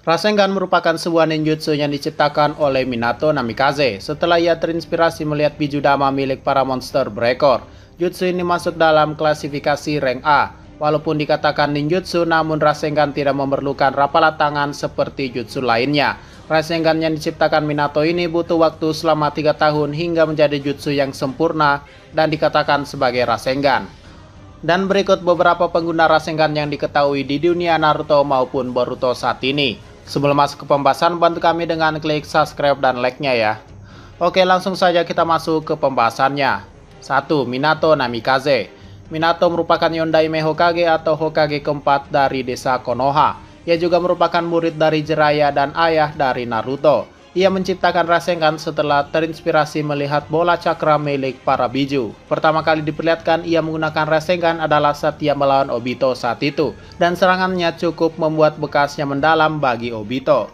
Rasengan merupakan sebuah ninjutsu yang diciptakan oleh Minato Namikaze setelah ia terinspirasi melihat biju dama milik para monster berekor. Jutsu ini masuk dalam klasifikasi rank A. Walaupun dikatakan ninjutsu, namun Rasengan tidak memerlukan rapalan tangan seperti jutsu lainnya. Rasengan yang diciptakan Minato ini butuh waktu selama 3 tahun hingga menjadi jutsu yang sempurna dan dikatakan sebagai Rasengan. Dan berikut beberapa pengguna Rasengan yang diketahui di dunia Naruto maupun Boruto saat ini. Sebelum masuk ke pembahasan, bantu kami dengan klik subscribe dan like-nya ya. Oke, langsung saja kita masuk ke pembahasannya. 1. Minato Namikaze. Minato merupakan Yondaime Hokage atau Hokage keempat dari desa Konoha. Ia juga merupakan murid dari Jiraiya dan ayah dari Naruto. Ia menciptakan Rasengan setelah terinspirasi melihat bola cakra milik para biju. Pertama kali diperlihatkan ia menggunakan Rasengan adalah saat ia melawan Obito saat itu. Dan serangannya cukup membuat bekasnya mendalam bagi Obito.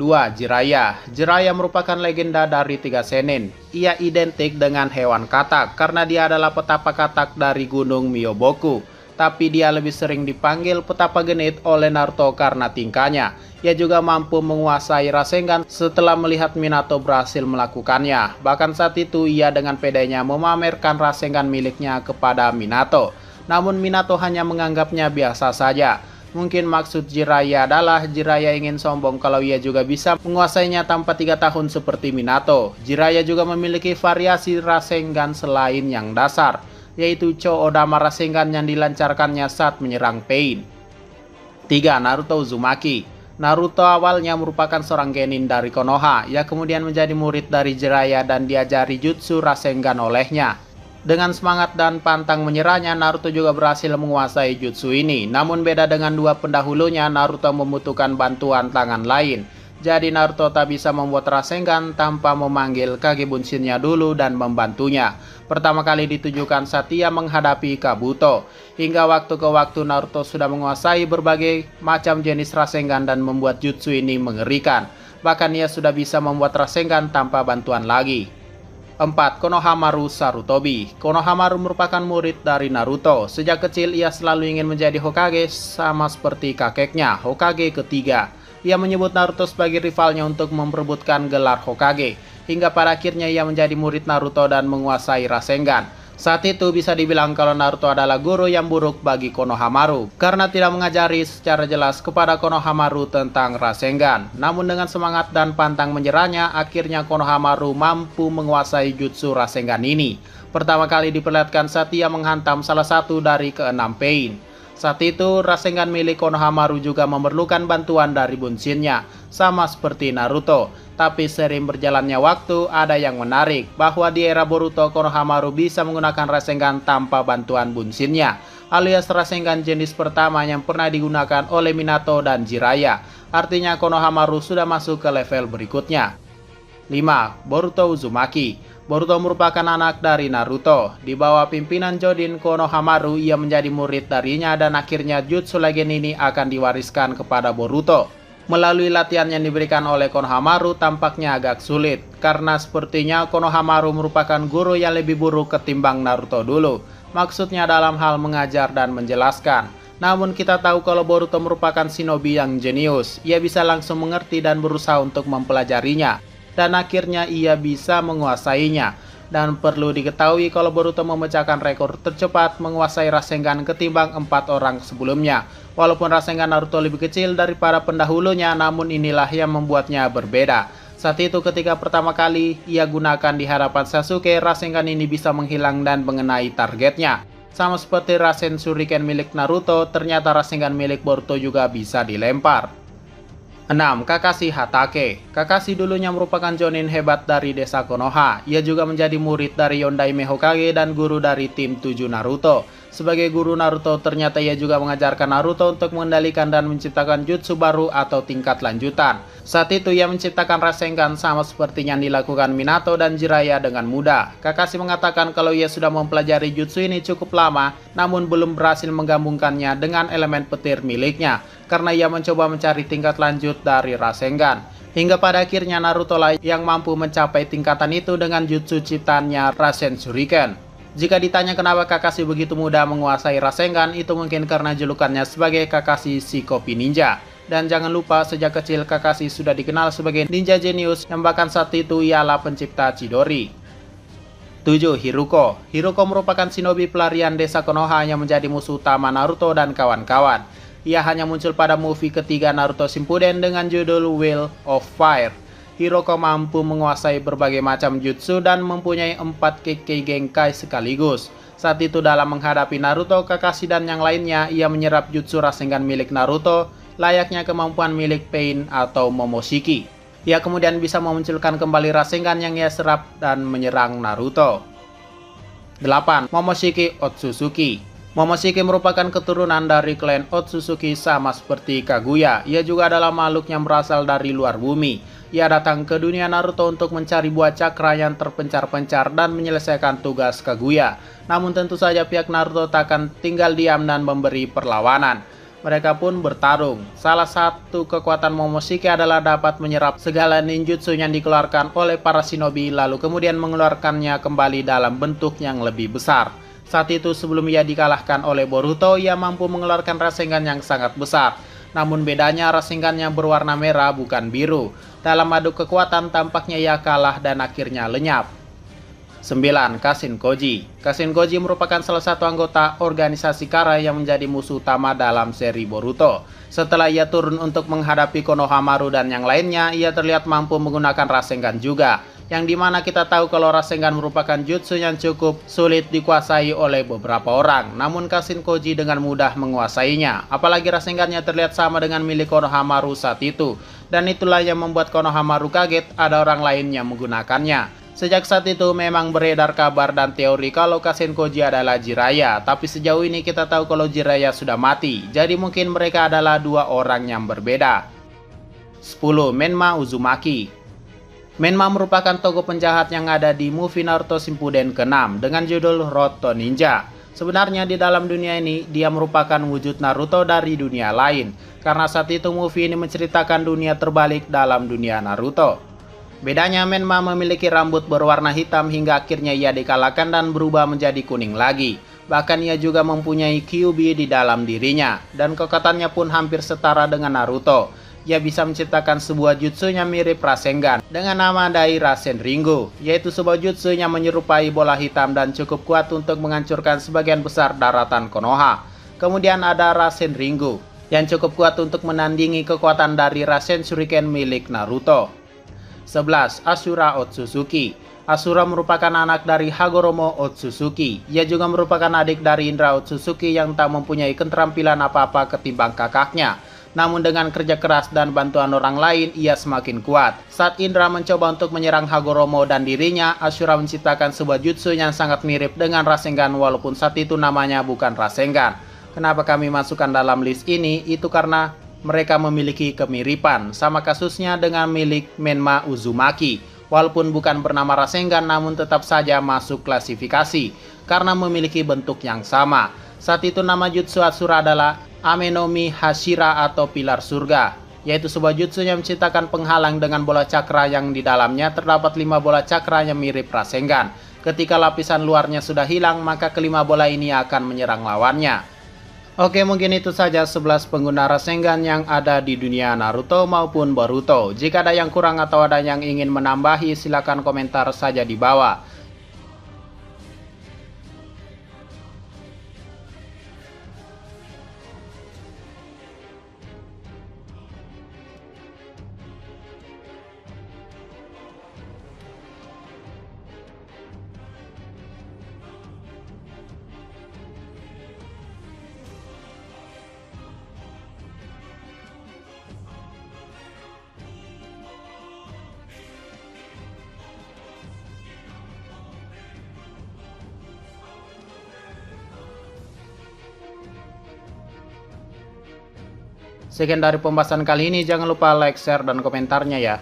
2. Jiraiya. Jiraiya merupakan legenda dari 3 Sennin. Ia identik dengan hewan katak karena dia adalah petapa katak dari gunung Myoboku. Tapi dia lebih sering dipanggil petapa genit oleh Naruto karena tingkahnya. Ia juga mampu menguasai Rasengan setelah melihat Minato berhasil melakukannya. Bahkan saat itu ia dengan pedenya memamerkan Rasengan miliknya kepada Minato. Namun Minato hanya menganggapnya biasa saja. Mungkin maksud Jiraiya adalah Jiraiya ingin sombong kalau ia juga bisa menguasainya tanpa 3 tahun seperti Minato. Jiraiya juga memiliki variasi Rasengan selain yang dasar, yaitu Cho-Odama Rasengan yang dilancarkannya saat menyerang Pain. 3. Naruto Uzumaki. Naruto awalnya merupakan seorang genin dari Konoha. Ia kemudian menjadi murid dari Jiraiya dan diajari jutsu Rasengan olehnya. Dengan semangat dan pantang menyerahnya, Naruto juga berhasil menguasai jutsu ini. Namun beda dengan 2 pendahulunya, Naruto membutuhkan bantuan tangan lain. Jadi Naruto tak bisa membuat Rasengan tanpa memanggil Kage Bunshin-nya dulu dan membantunya. Pertama kali ditujukan saat ia menghadapi Kabuto. Hingga waktu ke waktu Naruto sudah menguasai berbagai macam jenis Rasengan dan membuat jutsu ini mengerikan. Bahkan ia sudah bisa membuat Rasengan tanpa bantuan lagi. 4. Konohamaru Sarutobi. Konohamaru merupakan murid dari Naruto. Sejak kecil ia selalu ingin menjadi Hokage sama seperti kakeknya, Hokage ketiga. Ia menyebut Naruto sebagai rivalnya untuk memperebutkan gelar Hokage. Hingga pada akhirnya ia menjadi murid Naruto dan menguasai Rasengan. Saat itu bisa dibilang kalau Naruto adalah guru yang buruk bagi Konohamaru karena tidak mengajari secara jelas kepada Konohamaru tentang Rasengan. Namun dengan semangat dan pantang menyerahnya, akhirnya Konohamaru mampu menguasai jutsu Rasengan ini. Pertama kali diperlihatkan saat ia menghantam salah satu dari ke-6 Pain. Saat itu, Rasengan milik Konohamaru juga memerlukan bantuan dari Bunshin-nya, sama seperti Naruto. Tapi sering berjalannya waktu, ada yang menarik, bahwa di era Boruto Konohamaru bisa menggunakan Rasengan tanpa bantuan Bunshin-nya, alias Rasengan jenis pertama yang pernah digunakan oleh Minato dan Jiraiya. Artinya Konohamaru sudah masuk ke level berikutnya. 5. Boruto Uzumaki. Boruto merupakan anak dari Naruto. Di bawah pimpinan Jonin Konohamaru, ia menjadi murid darinya dan akhirnya jutsu legend ini akan diwariskan kepada Boruto. Melalui latihan yang diberikan oleh Konohamaru tampaknya agak sulit, karena sepertinya Konohamaru merupakan guru yang lebih buruk ketimbang Naruto dulu. Maksudnya dalam hal mengajar dan menjelaskan. Namun kita tahu kalau Boruto merupakan shinobi yang jenius. Ia bisa langsung mengerti dan berusaha untuk mempelajarinya. Dan akhirnya ia bisa menguasainya. Dan perlu diketahui kalau Boruto memecahkan rekor tercepat menguasai Rasengan ketimbang 4 orang sebelumnya. Walaupun Rasengan Naruto lebih kecil daripada pendahulunya, namun inilah yang membuatnya berbeda. Saat itu ketika pertama kali ia gunakan di hadapan Sasuke, Rasengan ini bisa menghilang dan mengenai targetnya. Sama seperti Rasen Shuriken milik Naruto, ternyata Rasengan milik Boruto juga bisa dilempar. 6. Kakashi Hatake. Kakashi dulunya merupakan jonin hebat dari desa Konoha. Ia juga menjadi murid dari Yondaime Hokage dan guru dari tim 7 Naruto. Sebagai guru Naruto, ternyata ia juga mengajarkan Naruto untuk mengendalikan dan menciptakan jutsu baru atau tingkat lanjutan. Saat itu ia menciptakan Rasengan sama seperti yang dilakukan Minato dan Jiraiya dengan mudah. Kakashi mengatakan kalau ia sudah mempelajari jutsu ini cukup lama, namun belum berhasil menggabungkannya dengan elemen petir miliknya, karena ia mencoba mencari tingkat lanjut dari Rasengan. Hingga pada akhirnya Naruto lah yang mampu mencapai tingkatan itu dengan jutsu ciptaannya Rasen Shuriken. Jika ditanya kenapa Kakashi begitu mudah menguasai Rasengan, itu mungkin karena julukannya sebagai Kakashi si kopi ninja. Dan jangan lupa sejak kecil Kakashi sudah dikenal sebagai ninja jenius yang bahkan saat itu ialah pencipta Chidori. 7. Hiruko. Hiruko merupakan shinobi pelarian desa Konoha yang menjadi musuh utama Naruto dan kawan-kawan. Ia hanya muncul pada movie ketiga Naruto Shippuden dengan judul Wheel of Fire. Hiruko mampu menguasai berbagai macam jutsu dan mempunyai 4 Kekkei Genkai sekaligus. Saat itu dalam menghadapi Naruto, Kakashi dan yang lainnya, ia menyerap jutsu Rasengan milik Naruto, layaknya kemampuan milik Pain atau Momoshiki. Ia kemudian bisa memunculkan kembali Rasengan yang ia serap dan menyerang Naruto. 8. Momoshiki Otsutsuki. Momoshiki merupakan keturunan dari klan Otsutsuki sama seperti Kaguya. Ia juga adalah makhluk yang berasal dari luar bumi. Ia datang ke dunia Naruto untuk mencari buah cakra yang terpencar-pencar dan menyelesaikan tugas Kaguya. Namun tentu saja pihak Naruto tak akan tinggal diam dan memberi perlawanan. Mereka pun bertarung. Salah satu kekuatan Momoshiki adalah dapat menyerap segala ninjutsu yang dikeluarkan oleh para shinobi lalu kemudian mengeluarkannya kembali dalam bentuk yang lebih besar. Saat itu sebelum ia dikalahkan oleh Boruto, ia mampu mengeluarkan Rasengan yang sangat besar. Namun bedanya Rasengannya berwarna merah bukan biru. Dalam adu kekuatan tampaknya ia kalah dan akhirnya lenyap. 9. Kashin Koji. Kashin Koji merupakan salah satu anggota organisasi Kara yang menjadi musuh utama dalam seri Boruto. Setelah ia turun untuk menghadapi Konohamaru dan yang lainnya, ia terlihat mampu menggunakan Rasengan juga. Yang dimana kita tahu kalau Rasengan merupakan jutsu yang cukup sulit dikuasai oleh beberapa orang. Namun Kashin Koji dengan mudah menguasainya. Apalagi Rasengannya terlihat sama dengan milik Konohamaru saat itu. Dan itulah yang membuat Konohamaru kaget ada orang lain yang menggunakannya. Sejak saat itu memang beredar kabar dan teori kalau Kashin Koji adalah Jiraiya, tapi sejauh ini kita tahu kalau Jiraiya sudah mati, jadi mungkin mereka adalah dua orang yang berbeda. 10. Menma Uzumaki. Menma merupakan tokoh penjahat yang ada di movie Naruto Shippuden ke-6 dengan judul Road to Ninja. Sebenarnya di dalam dunia ini, dia merupakan wujud Naruto dari dunia lain, karena saat itu movie ini menceritakan dunia terbalik dalam dunia Naruto. Bedanya Menma memiliki rambut berwarna hitam hingga akhirnya ia dikalahkan dan berubah menjadi kuning lagi. Bahkan ia juga mempunyai Kyuubi di dalam dirinya, dan kekuatannya pun hampir setara dengan Naruto. Ia bisa menciptakan sebuah jutsu yang mirip Rasengan dengan nama Dai Rasen Ringu, yaitu sebuah jutsu yang menyerupai bola hitam dan cukup kuat untuk menghancurkan sebagian besar daratan Konoha. Kemudian ada Rasen Ringu yang cukup kuat untuk menandingi kekuatan dari Rasen Shuriken milik Naruto. 11. Asura Otsutsuki. Asura merupakan anak dari Hagoromo Otsutsuki. Ia juga merupakan adik dari Indra Otsutsuki yang tak mempunyai keterampilan apa-apa ketimbang kakaknya. Namun dengan kerja keras dan bantuan orang lain, ia semakin kuat. Saat Indra mencoba untuk menyerang Hagoromo dan dirinya, Asura menciptakan sebuah jutsu yang sangat mirip dengan Rasengan walaupun saat itu namanya bukan Rasengan. Kenapa kami masukkan dalam list ini? Itu karena mereka memiliki kemiripan, sama kasusnya dengan milik Menma Uzumaki. Walaupun bukan bernama Rasengan, namun tetap saja masuk klasifikasi, karena memiliki bentuk yang sama. Saat itu nama jutsu Asura adalah Amenomi Hashira atau Pilar Surga, yaitu sebuah jutsu yang menciptakan penghalang dengan bola cakra yang di dalamnya terdapat 5 bola cakra yang mirip Rasengan. Ketika lapisan luarnya sudah hilang, maka kelima bola ini akan menyerang lawannya. Oke, mungkin itu saja 11 pengguna Rasengan yang ada di dunia Naruto maupun Boruto. Jika ada yang kurang atau ada yang ingin menambahi, silakan komentar saja di bawah. Sekian dari pembahasan kali ini, jangan lupa like, share, dan komentarnya ya.